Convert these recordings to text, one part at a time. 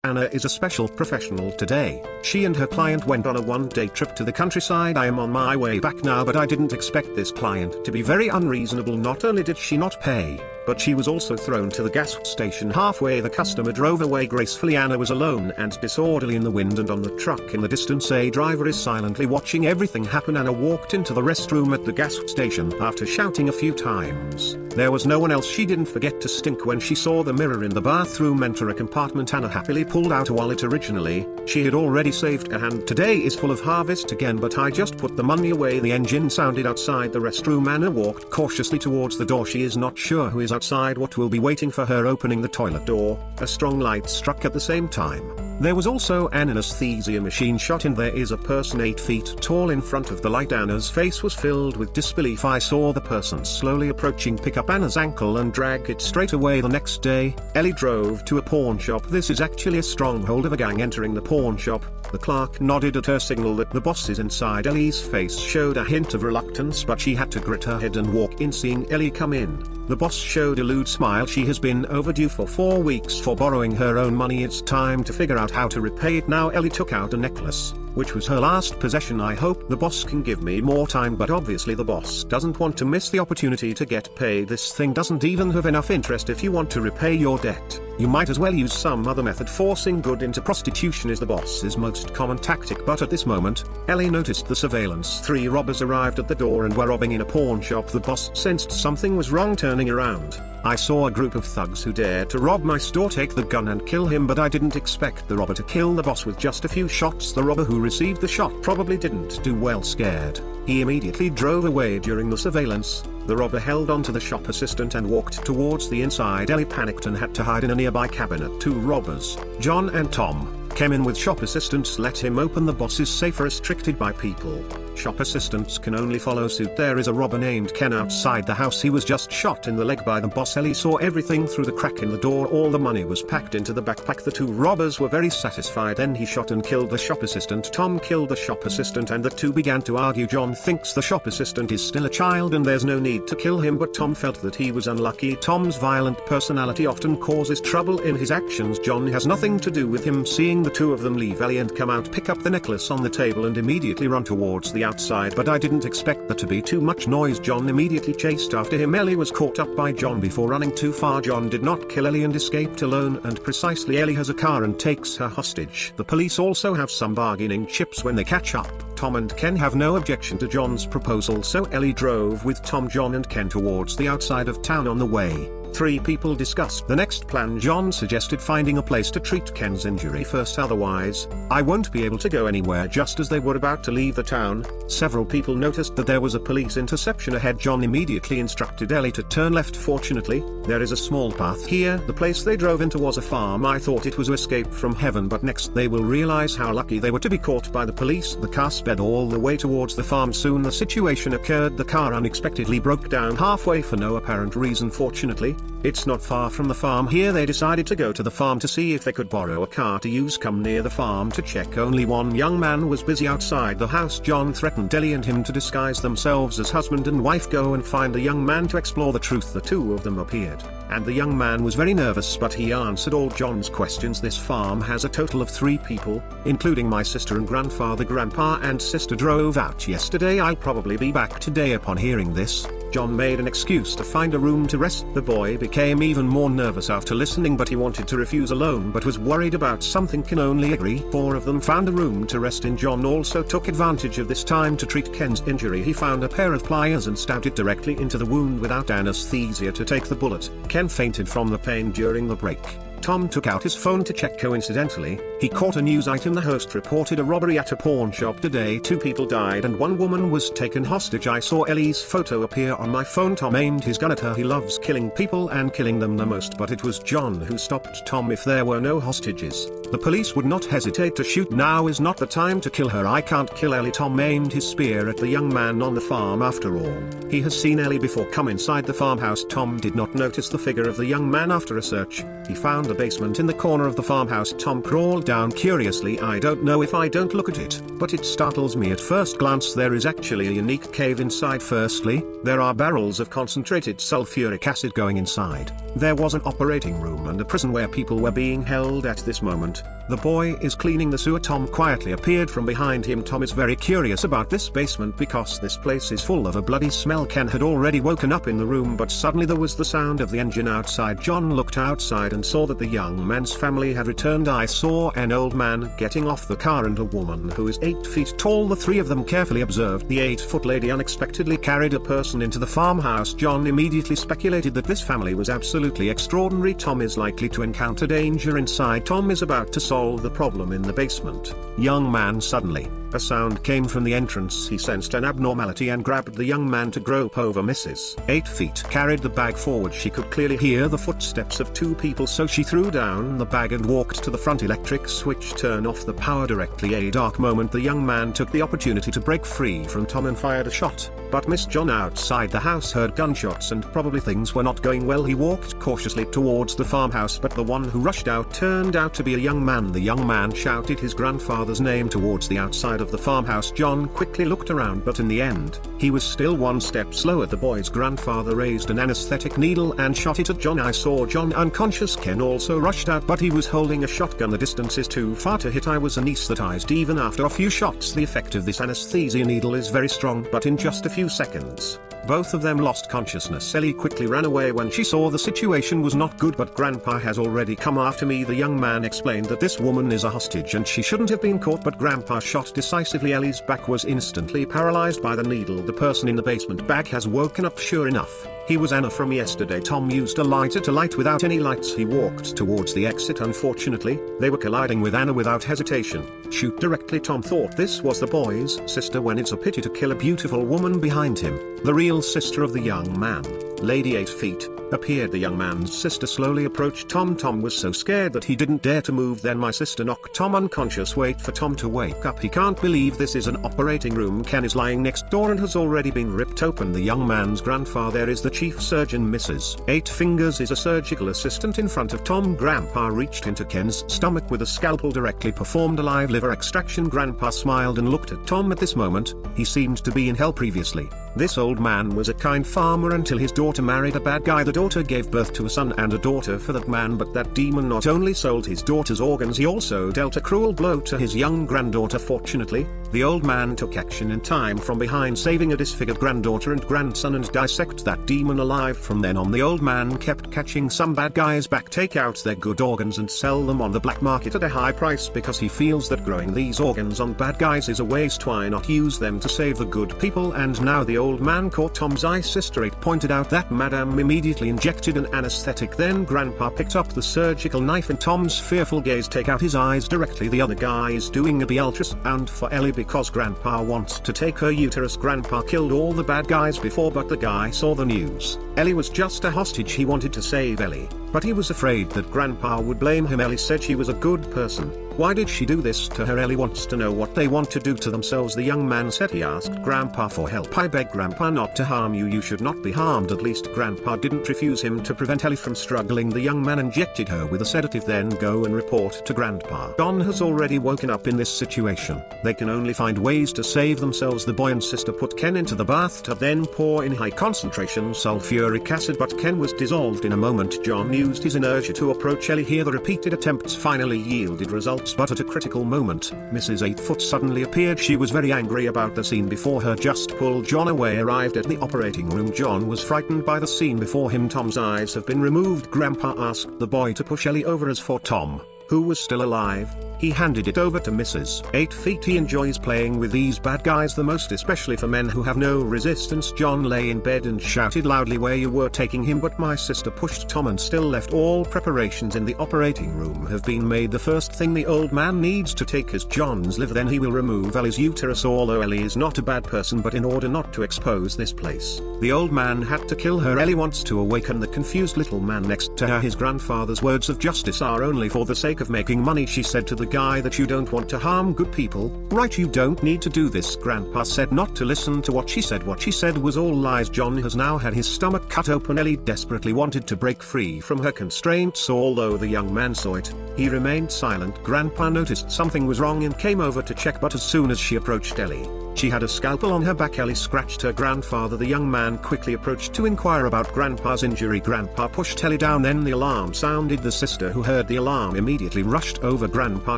Anna is a special professional today. She and her client went on a one-day trip to the countryside. I am on my way back now, but I didn't expect this client to be very unreasonable. Not only did she not pay, but she was also thrown to the gas station halfway. The customer drove away gracefully. Anna was alone and disorderly in the wind and on the truck. In the distance, a driver is silently watching everything happen. Anna walked into the restroom at the gas station after shouting a few times. There was no one else. She didn't forget to stink when she saw the mirror in the bathroom enter a compartment. Anna happily pulled out a wallet. Originally, she had already saved a hand. Today is full of harvest again, but I just put the money away. The engine sounded outside the restroom. Anna walked cautiously towards the door. She is not sure who is outside, what will be waiting for her. Opening the toilet door, a strong light struck at the same time. There was also an anesthesia machine shot in. There is a person 8 feet tall in front of the light. Anna's face was filled with disbelief. I saw the person slowly approaching, pick up Anna's ankle and drag it straight away. The next day, Ellie drove to a pawn shop. This is actually a stronghold of a gang entering the pawn shop. The clerk nodded at her signal that the boss is inside. Ellie's face showed a hint of reluctance, but she had to grit her head and walk in. Seeing Ellie come in, the boss showed a lewd smile. She has been overdue for 4 weeks for borrowing her own money. It's time to figure out how to repay it now. Ellie took out a necklace, which was her last possession. I hope the boss can give me more time, but obviously the boss doesn't want to miss the opportunity to get paid. This thing doesn't even have enough interest. If you want to repay your debt, you might as well use some other method. Forcing good into prostitution is the boss's most common tactic, but at this moment, Ellie noticed the surveillance. 3 robbers arrived at the door and were robbing in a pawn shop. The boss sensed something was wrong. Turning around, I saw a group of thugs who dared to rob my store, take the gun and kill him, but I didn't expect the robber to kill the boss with just a few shots. The robber who received the shot probably didn't do well. Scared, he immediately drove away. During the surveillance, the robber held onto the shop assistant and walked towards the inside. Ellie panicked and had to hide in a nearby cabinet. 2 robbers, John and Tom, came in with shop assistants. Let him open the boss's safe. Restricted by people. Shop assistants can only follow suit. There is a robber named Ken outside the house. He was just shot in the leg by the boss. Ellie saw everything through the crack in the door. All the money was packed into the backpack. The 2 robbers were very satisfied. Then he shot and killed the shop assistant. Tom killed the shop assistant and the 2 began to argue. John thinks the shop assistant is still a child and there's no need to kill him, but Tom felt that he was unlucky. Tom's violent personality often causes trouble in his actions. John has nothing to do with him. Seeing the 2 of them leave Ellie and come out, pick up the necklace on the table and immediately run towards the outside, but I didn't expect there to be too much noise. John immediately chased after him. Ellie was caught up by John before running too far. John did not kill Ellie and escaped alone, and precisely Ellie has a car and takes her hostage. The police also have some bargaining chips when they catch up. Tom and Ken have no objection to John's proposal, so Ellie drove with Tom, John and Ken towards the outside of town. On the way, 3 people discussed the next plan. John suggested finding a place to treat Ken's injury first, otherwise, I won't be able to go anywhere. Just as they were about to leave the town, several people noticed that there was a police interception ahead. John immediately instructed Ellie to turn left. Fortunately, there is a small path here. The place they drove into was a farm. I thought it was escape from heaven, but next they will realize how lucky they were to be caught by the police. The car sped all the way towards the farm. Soon the situation occurred. The car unexpectedly broke down halfway for no apparent reason. Fortunately, it's not far from the farm. Here they decided to go to the farm to see if they could borrow a car to use. Come near the farm to check. Only one young man was busy outside the house. John threatened Ellie and him to disguise themselves as husband and wife. Go and find the young man to explore the truth. The 2 of them appeared, and the young man was very nervous, but he answered all John's questions. This farm has a total of 3 people, including my sister and grandfather. Grandpa and sister drove out yesterday. I'll probably be back today. Upon hearing this, John made an excuse to find a room to rest. The boy became even more nervous after listening, but he wanted to refuse alone but was worried about something. Can only agree. 4 of them found a room to rest in. John also took advantage of this time to treat Ken's injury. He found a pair of pliers and stabbed it directly into the wound without anesthesia to take the bullet. Ken fainted from the pain during the break. Tom took out his phone to check. Coincidentally, he caught a news item. The host reported a robbery at a pawn shop today. 2 people died and 1 woman was taken hostage. I saw Ellie's photo appear on my phone. Tom aimed his gun at her. He loves killing people and killing them the most, but it was John who stopped Tom. If there were no hostages, the police would not hesitate to shoot. Now is not the time to kill her. I can't kill Ellie. Tom aimed his spear at the young man on the farm. After all, he has seen Ellie before. Come inside the farmhouse. Tom did not notice the figure of the young man. After a search, he found a basement in the corner of the farmhouse. Tom crawled down curiously. I don't know if I don't look at it, but it startles me at first glance. There is actually a unique cave inside. Firstly, there are barrels of concentrated sulfuric acid going inside. There was an operating room and a prison where people were being held at this moment. The boy is cleaning the sewer. Tom quietly appeared from behind him. Tom is very curious about this basement because this place is full of a bloody smell. Ken had already woken up in the room, but suddenly there was the sound of the engine outside. John looked outside and saw that the young man's family had returned. I saw an old man getting off the car and a woman who is 8 feet tall. The three of them carefully observed. The 8-foot lady unexpectedly carried a person into the farmhouse. John immediately speculated that this family was absolutely extraordinary. Tom is likely to encounter danger inside. Tom is about to solve the problem in the basement. Young man, suddenly, a sound came from the entrance. He sensed an abnormality and grabbed the young man to grope over. Mrs. 8 feet carried the bag forward. She could clearly hear the footsteps of two people, so she threw down the bag and walked to the front. Electric switch, turn off the power directly. A dark moment. The young man took the opportunity to break free from Tom and fired a shot, but Miss John outside the house heard gunshots and probably things were not going well. He walked cautiously towards the farmhouse, but the one who rushed out turned out to be a young man. The young man shouted his grandfather's name towards the outside of the farmhouse. John quickly looked around, but in the end, he was still one step slower. The boy's grandfather raised an anesthetic needle and shot it at John. I saw John unconscious. Ken also rushed out, but he was holding a shotgun. The distance is too far to hit. I was anesthetized. Even after a few shots, the effect of this anesthesia needle is very strong, but in just a few seconds, both of them lost consciousness. Ellie quickly ran away when she saw the situation was not good, but Grandpa has already come after me. The young man explained that this woman is a hostage and she shouldn't have been caught, but Grandpa shot decisively. Ellie's back was instantly paralyzed by the needle. The person in the basement bag has woken up. Sure enough, he was Anna from yesterday. Tom used a lighter to light. Without any lights, he walked towards the exit. Unfortunately, they were colliding with Anna without hesitation. Shoot directly. Tom thought this was the boy's sister when it's a pity to kill a beautiful woman behind him. The real sister of the young man, Lady 8 feet, appeared. The young man's sister slowly approached Tom. Tom was so scared that he didn't dare to move. Then my sister knocked Tom unconscious. Wait for Tom to wake up. He can't believe this is an operating room. Ken is lying next door and has already been ripped open. The young man's grandfather is the chief surgeon. Mrs. 8 Fingers is a surgical assistant in front of Tom. Grandpa reached into Ken's stomach with a scalpel, directly performed a live liver extraction. Grandpa smiled and looked at Tom. At this moment, he seemed to be in hell previously. This old man was a kind farmer until his daughter married a bad guy. The daughter gave birth to a son and a daughter for that man, but that demon not only sold his daughter's organs, he also dealt a cruel blow to his young granddaughter. Fortunately, the old man took action in time from behind, saving a disfigured granddaughter and grandson and dissect that demon alive. From then on, the old man kept catching some bad guys back, take out their good organs and sell them on the black market at a high price because he feels that growing these organs on bad guys is a waste. Why not use them to save the good people? And now the old man caught Tom's eye. Sister 8 pointed out that Madame immediately injected an anesthetic. Then Grandpa picked up the surgical knife and Tom's fearful gaze take out his eyes directly. The other guy is doing a B ultrasound for Ellie because Grandpa wants to take her uterus. Grandpa killed all the bad guys before, but the guy saw the news. Ellie was just a hostage. He wanted to save Ellie, but he was afraid that Grandpa would blame him. Ellie said she was a good person. Why did she do this to her? Ellie wants to know what they want to do to themselves. The young man said he asked Grandpa for help. I beg Grandpa not to harm you. You should not be harmed. At least Grandpa didn't refuse him to prevent Ellie from struggling. The young man injected her with a sedative. Then go and report to Grandpa. John has already woken up in this situation. They can only find ways to save themselves. The boy and sister put Ken into the bathtub, then pour in high concentration sulfuric acid, but Ken was dissolved in a moment. John used his inertia to approach Ellie. Here the repeated attempts finally yielded results, but at a critical moment, Mrs. 8 Foot suddenly appeared. She was very angry about the scene before her, just pulled John away. Arrived at the operating room, John was frightened by the scene before him. Tom's eyes have been removed. Grandpa asked the boy to push Ellie over. As for Tom, who was still alive, he handed it over to Mrs. 8 Feet. He enjoys playing with these bad guys the most, especially for men who have no resistance. John lay in bed and shouted loudly where you were taking him, but my sister pushed Tom and still left. All preparations in the operating room have been made. The first thing the old man needs to take is John's liver, then he will remove Ellie's uterus. Although Ellie is not a bad person, but in order not to expose this place, the old man had to kill her. Ellie wants to awaken the confused little man next to her. His grandfather's words of justice are only for the sake of making money, she said to the guy that you don't want to harm good people, right? You don't need to do this. Grandpa said not to listen to what she said. What she said was all lies. John has now had his stomach cut open. Ellie desperately wanted to break free from her constraints. Although the young man saw it, he remained silent. Grandpa noticed something was wrong and came over to check, but as soon as she approached Ellie, she had a scalpel on her back. Ellie scratched her grandfather. The young man quickly approached to inquire about Grandpa's injury. Grandpa pushed Ellie down, then the alarm sounded. The sister, who heard the alarm, immediately rushed over. Grandpa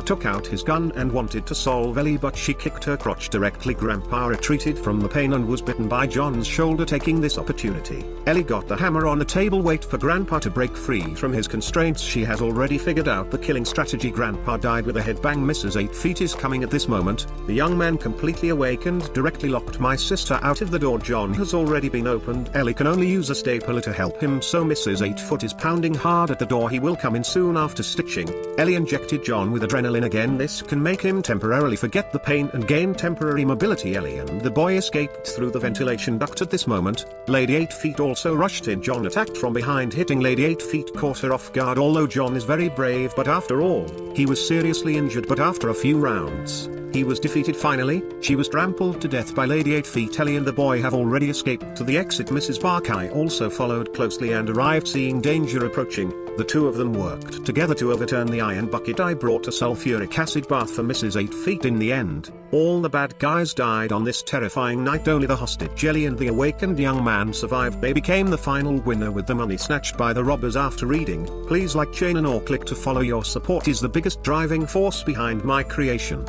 took out his gun and wanted to solve Ellie, but she kicked her crotch directly. Grandpa retreated from the pain and was bitten by John's shoulder. Taking this opportunity, Ellie got the hammer on the table. Wait for Grandpa to break free from his constraints. She has already figured out the killing strategy. Grandpa died with a headbang. Mrs. 8 Feet is coming at this moment. The young man, completely awake and directly locked my sister out of the door. John has already been opened. Ellie can only use a stapler to help him, so Mrs. 8 Foot is pounding hard at the door. He will come in soon. After stitching, Ellie injected John with adrenaline again. This can make him temporarily forget the pain and gain temporary mobility. Ellie and the boy escaped through the ventilation duct. At this moment, Lady 8 Feet also rushed in. John attacked from behind, hitting Lady 8 Feet, caught her off guard. Although John is very brave, but after all, he was seriously injured. But after a few rounds, he was defeated. Finally, she was trampled to death by Lady 8 Feet. Ellie and the boy have already escaped to the exit. Mrs. Barkay also followed closely and arrived. Seeing danger approaching, the two of them worked together to overturn the iron bucket. I brought a sulfuric acid bath for Mrs. 8 Feet. In the end, all the bad guys died on this terrifying night. Only the hostage Ellie and the awakened young man survived. They became the final winner with the money snatched by the robbers. After reading, please like, chain and or click to follow. Your support is the biggest driving force behind my creation.